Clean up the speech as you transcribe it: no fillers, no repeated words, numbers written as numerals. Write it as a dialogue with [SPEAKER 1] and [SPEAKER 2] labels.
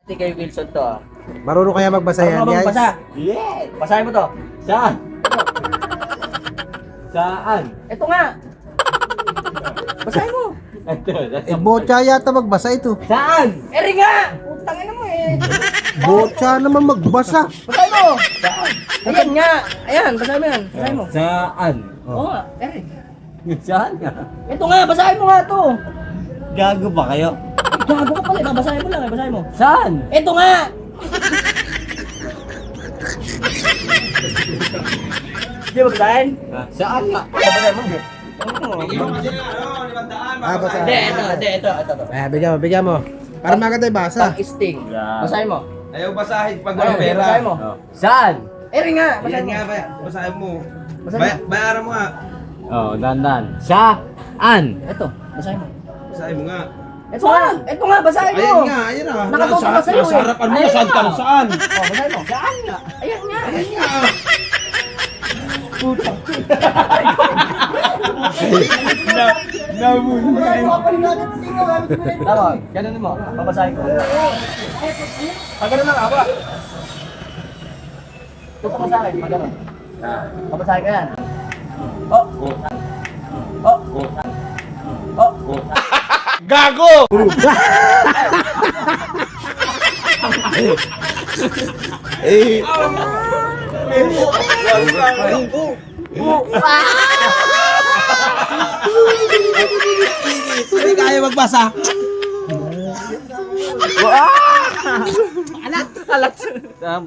[SPEAKER 1] Hindi kay Wilson to ah.
[SPEAKER 2] Marunong kaya magbasa yan,
[SPEAKER 1] Marunong
[SPEAKER 2] guys?
[SPEAKER 1] magbasa? Yeah! Basahin mo to.
[SPEAKER 3] Saan? Saan?
[SPEAKER 1] Ito nga. Basahin mo.
[SPEAKER 2] Eh, botcha yata magbasa ito.
[SPEAKER 3] Saan?
[SPEAKER 1] Eri nga! Putang ina mo eh.
[SPEAKER 2] Botcha naman magbasa.
[SPEAKER 1] Basahin mo. Ayan nga. Ayan, basahin mo yan. Basahin mo.
[SPEAKER 3] Saan?
[SPEAKER 1] Oo nga, Eri.
[SPEAKER 3] Saan nga?
[SPEAKER 1] Ito nga, basahin mo nga to.
[SPEAKER 3] Gago ba kayo?
[SPEAKER 1] Gago ka pala. Basahin mo lang eh. Basahin mo.
[SPEAKER 3] Saan?
[SPEAKER 1] Ito nga. Hindi mo basahin?
[SPEAKER 3] Saan nga?
[SPEAKER 1] Basahin mo.
[SPEAKER 2] Basa.
[SPEAKER 1] Ito.
[SPEAKER 2] Bigyan mo. Para maganda yung basa.
[SPEAKER 1] Pang-sting.
[SPEAKER 3] Yeah.
[SPEAKER 1] Basahin mo.
[SPEAKER 4] Ayaw basahin pag
[SPEAKER 1] Ayun,
[SPEAKER 4] walang pera.
[SPEAKER 1] basahin mo.
[SPEAKER 3] Oh. Saan?
[SPEAKER 1] Eri nga,
[SPEAKER 4] Ayan
[SPEAKER 1] basahin mo.
[SPEAKER 4] nga ba? Basahin mo.
[SPEAKER 1] Basahin mo.
[SPEAKER 4] Bayaran mo nga.
[SPEAKER 3] Oh, dandan. Saan?
[SPEAKER 1] Ito, basahin mo.
[SPEAKER 4] Basahin mo nga.
[SPEAKER 1] Ito nga, basahin mo.
[SPEAKER 4] Ayan nga, ayan ah.
[SPEAKER 1] Nakatutok ka sa'yo eh.
[SPEAKER 4] Nasa harapan mo,
[SPEAKER 1] Ayan
[SPEAKER 4] saan ka
[SPEAKER 1] nga.
[SPEAKER 4] na saan?
[SPEAKER 1] Oh, basahin mo.
[SPEAKER 3] Saan nga?
[SPEAKER 1] Ayan nga.
[SPEAKER 4] Ayan nga.
[SPEAKER 1] Basahin mo ako yung singawan. Tama, ganun mo. Babasahin ko. Ganun lang ako. Tutok ka sa akin, ganun. Babasahin ka yan. Oh. Oh. Oh.
[SPEAKER 4] Gago! Eh.
[SPEAKER 2] Hindi kaya magbasa.
[SPEAKER 3] Saan?